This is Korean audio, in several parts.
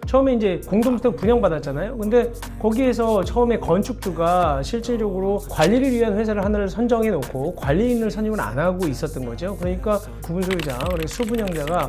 처음에 이제 공동주택 분양받았잖아요. 근데 거기에서 처음에 건축주가 실질적으로 관리를 위한 회사를 하나를 선정해 놓고 관리인을 선임을 안 하고 있었던 거죠. 그러니까 구분소유자, 그리고 수분양자가 야,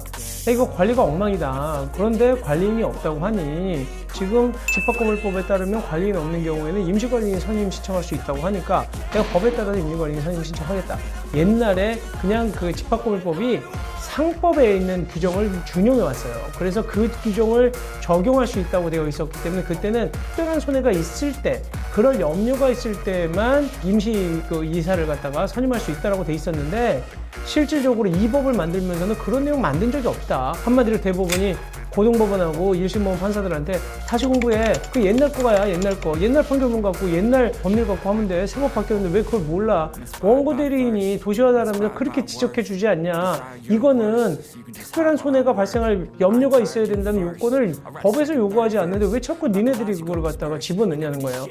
이거 관리가 엉망이다. 그런데 관리인이 없다고 하니 지금 집합건물법에 따르면 관리인 없는 경우에는 임시관리인 선임 신청할 수 있다고 하니까 내가 법에 따라서 임시관리인 선임 신청하겠다. 옛날에 그냥 그 집합건물법이 상법에 있는 규정을 준용해 왔어요. 그래서 그 규정을 적용할 수 있다고 되어 있었기 때문에 그때는 특별한 손해가 있을 때, 그럴 염려가 있을 때만 임시 그 이사를 갖다가 선임할 수 있다고 돼 있었는데 실질적으로 이 법을 만들면서는 그런 내용 만든 적이 없다. 한마디로 대법원이 고등법원하고 1심법원 판사들한테 다시 공부해. 그 옛날 거야, 옛날 거. 옛날 판결문 갖고 옛날 법률 갖고 하면 돼. 새 법 바뀌었는데 왜 그걸 몰라. 원고 대리인이 도시화하라면서 그렇게 지적해 주지 않냐. 이거는 특별한 손해가 발생할 염려가 있어야 된다는 요건을 법에서 요구하지 않는데 왜 자꾸 니네들이 그걸 갖다가 집어넣냐는 거예요.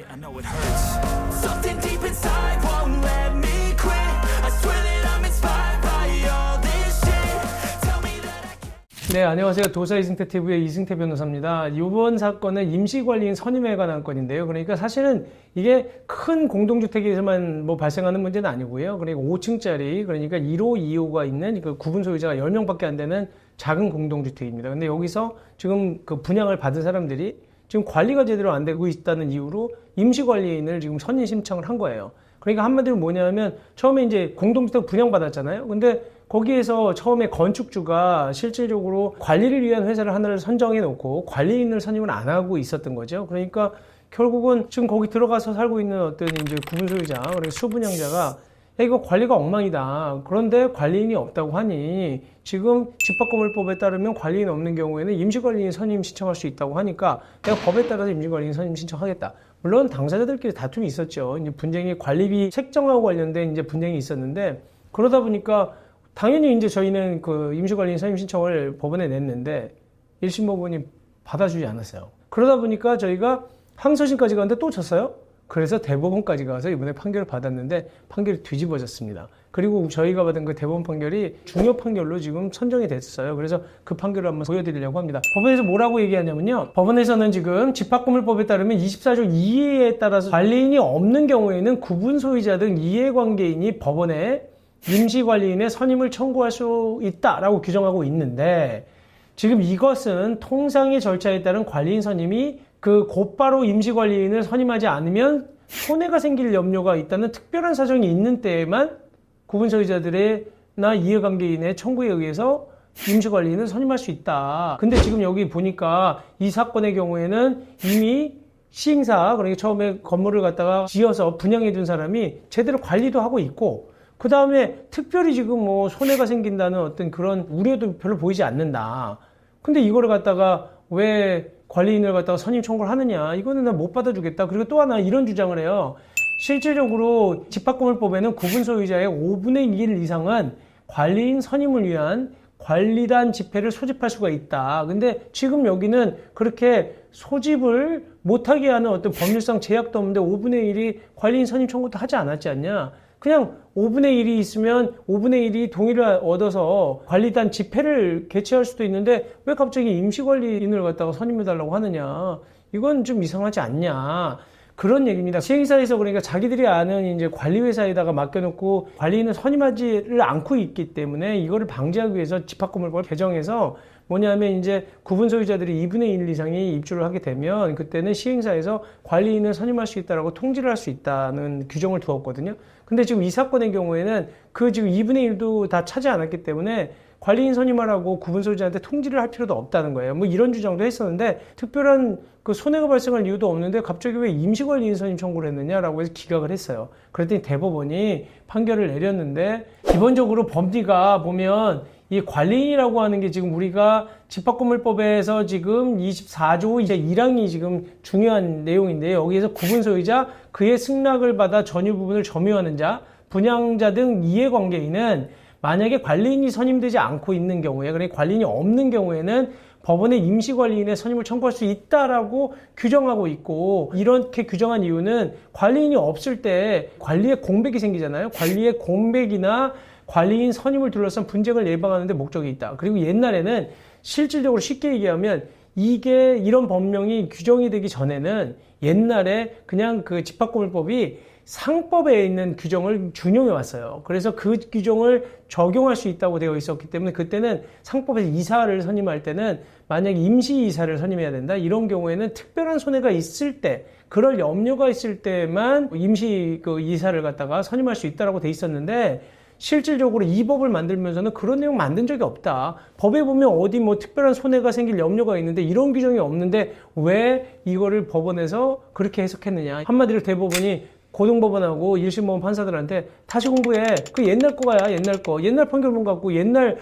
네, 안녕하세요. 도사 이승태 TV의 이승태 변호사입니다. 이번 사건은 임시관리인 선임에 관한 건인데요. 그러니까 사실은 이게 큰 공동주택에서만 뭐 발생하는 문제는 아니고요. 그러니까 5층짜리, 그러니까 1호, 2호가 있는 그 구분 소유자가 10명밖에 안 되는 작은 공동주택입니다. 근데 여기서 지금 그 분양을 받은 사람들이 지금 관리가 제대로 안 되고 있다는 이유로 임시관리인을 지금 선임 신청을 한 거예요. 그러니까 한마디로 뭐냐면 처음에 이제 공동주택 분양받았잖아요. 근데 거기에서 처음에 건축주가 실질적으로 관리를 위한 회사를 하나를 선정해 놓고 관리인을 선임을 안 하고 있었던 거죠. 그러니까 결국은 지금 거기 들어가서 살고 있는 어떤 이제 구분소유자, 그리고 수분양자가 야, 이거 관리가 엉망이다. 그런데 관리인이 없다고 하니 지금 집합건물법에 따르면 관리인 없는 경우에는 임시관리인 선임 신청할 수 있다고 하니까 내가 법에 따라서 임시관리인 선임 신청하겠다. 물론 당사자들끼리 다툼이 있었죠. 이제 분쟁이 관리비 책정하고 관련된 이제 분쟁이 있었는데 그러다 보니까 당연히 이제 저희는 그 임시관리인 선임 신청을 법원에 냈는데 1심 법원이 받아주지 않았어요. 그러다 보니까 저희가 항소심까지 갔는데 또 졌어요. 그래서 대법원까지 가서 이번에 판결을 받았는데 판결이 뒤집어졌습니다. 그리고 저희가 받은 그 대법원 판결이 중요 판결로 지금 선정이 됐어요. 그래서 그 판결을 한번 보여드리려고 합니다. 법원에서 뭐라고 얘기하냐면요. 법원에서는 지금 집합건물법에 따르면 24조 2회에 따라서 관리인이 없는 경우에는 구분소유자 등 이해관계인이 법원에 임시관리인의 선임을 청구할 수 있다라고 규정하고 있는데 지금 이것은 통상의 절차에 따른 관리인 선임이 그 곧바로 임시관리인을 선임하지 않으면 손해가 생길 염려가 있다는 특별한 사정이 있는 때에만 구분소유자들이나 이해관계인의 청구에 의해서 임시관리인을 선임할 수 있다. 근데 지금 여기 보니까 이 사건의 경우에는 이미 시행사, 그러니까 처음에 건물을 갖다가 지어서 분양해 준 사람이 제대로 관리도 하고 있고 그 다음에 특별히 지금 뭐 손해가 생긴다는 어떤 그런 우려도 별로 보이지 않는다. 근데 이거를 갖다가 왜 관리인을 갖다가 선임 청구를 하느냐. 이거는 나 못 받아주겠다. 그리고 또 하나 이런 주장을 해요. 실질적으로 집합건물법에는 구분소유자의 5분의 1 이상은 관리인 선임을 위한 관리단 집회를 소집할 수가 있다. 근데 지금 여기는 그렇게 소집을 못하게 하는 어떤 법률상 제약도 없는데 5분의 1이 관리인 선임 청구도 하지 않았지 않냐. 그냥 5분의 1이 있으면 5분의 1이 동의를 얻어서 관리단 집회를 개최할 수도 있는데 왜 갑자기 임시관리인을 갖다가 선임해달라고 하느냐. 이건 좀 이상하지 않냐. 그런 얘기입니다. 시행사에서 그러니까 자기들이 아는 이제 관리회사에다가 맡겨놓고 관리인을 선임하지를 않고 있기 때문에 이거를 방지하기 위해서 집합건물법을 개정해서 뭐냐면 이제 구분소유자들이 2분의 1 이상이 입주를 하게 되면 그때는 시행사에서 관리인을 선임할 수 있다라고 통지를 할 수 있다는 규정을 두었거든요. 근데 지금 이 사건의 경우에는 그 지금 2분의 1도 다 차지 않았기 때문에 관리인 선임하라고 구분소유자한테 통지를 할 필요도 없다는 거예요. 뭐 이런 주장도 했었는데 특별한 그 손해가 발생할 이유도 없는데 갑자기 왜 임시관리인 선임 청구를 했느냐라고 해서 기각을 했어요. 그랬더니 대법원이 판결을 내렸는데 기본적으로 법리가 보면 이 관리인이라고 하는 게 지금 우리가 집합건물법에서 지금 24조 이제 1항이 지금 중요한 내용인데요. 여기에서 구분소유자, 그의 승낙을 받아 전유 부분을 점유하는 자, 분양자 등 이해관계인은 만약에 관리인이 선임되지 않고 있는 경우에, 그러니까 관리인이 없는 경우에는 법원에 임시관리인의 선임을 청구할 수 있다라고 규정하고 있고, 이렇게 규정한 이유는 관리인이 없을 때 관리의 공백이 생기잖아요. 관리의 공백이나 관리인 선임을 둘러싼 분쟁을 예방하는 데 목적이 있다. 그리고 옛날에는 실질적으로 쉽게 얘기하면 이게 이런 법령이 규정이 되기 전에는 옛날에 그냥 그 집합건물법이 상법에 있는 규정을 준용해 왔어요. 그래서 그 규정을 적용할 수 있다고 되어 있었기 때문에 그때는 상법에서 이사를 선임할 때는 만약 임시이사를 선임해야 된다. 이런 경우에는 특별한 손해가 있을 때, 그럴 염려가 있을 때만 임시 그 이사를 갖다가 선임할 수 있다라고 돼 있었는데 실질적으로 이 법을 만들면서는 그런 내용 만든 적이 없다. 법에 보면 어디 뭐 특별한 손해가 생길 염려가 있는데 이런 규정이 없는데 왜 이거를 법원에서 그렇게 해석했느냐. 한마디로 대법원이 고등법원하고 1심법원 판사들한테 다시 공부해. 그 옛날 거야, 옛날 거. 옛날 판결문 갖고 옛날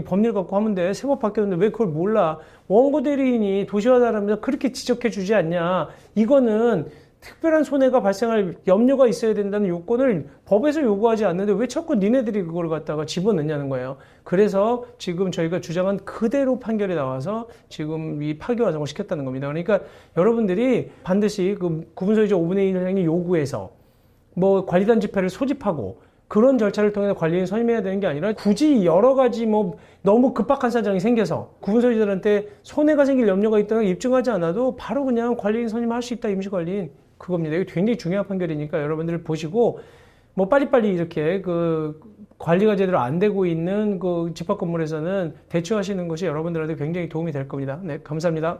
법률 갖고 하면 돼. 새 법 바뀌었는데 왜 그걸 몰라. 원고 대리인이 도시화다라면서 그렇게 지적해 주지 않냐. 이거는 특별한 손해가 발생할 염려가 있어야 된다는 요건을 법에서 요구하지 않는데 왜 자꾸 니네들이 그걸 갖다가 집어넣냐는 거예요. 그래서 지금 저희가 주장한 그대로 판결이 나와서 지금 이 파기환송을 시켰다는 겁니다. 그러니까 여러분들이 반드시 그 구분소유자 5분의 1 행위 요구해서 뭐 관리단 집회를 소집하고 그런 절차를 통해서 관리인 선임해야 되는 게 아니라 굳이 여러 가지 뭐 너무 급박한 사정이 생겨서 구분소유자들한테 손해가 생길 염려가 있다는 걸 입증하지 않아도 바로 그냥 관리인 선임할 수 있다. 임시관리인. 그겁니다. 이게 굉장히 중요한 판결이니까 여러분들 보시고 뭐 빨리빨리 이렇게 그 관리가 제대로 안 되고 있는 그 집합 건물에서는 대처하시는 것이 여러분들한테 굉장히 도움이 될 겁니다. 네, 감사합니다.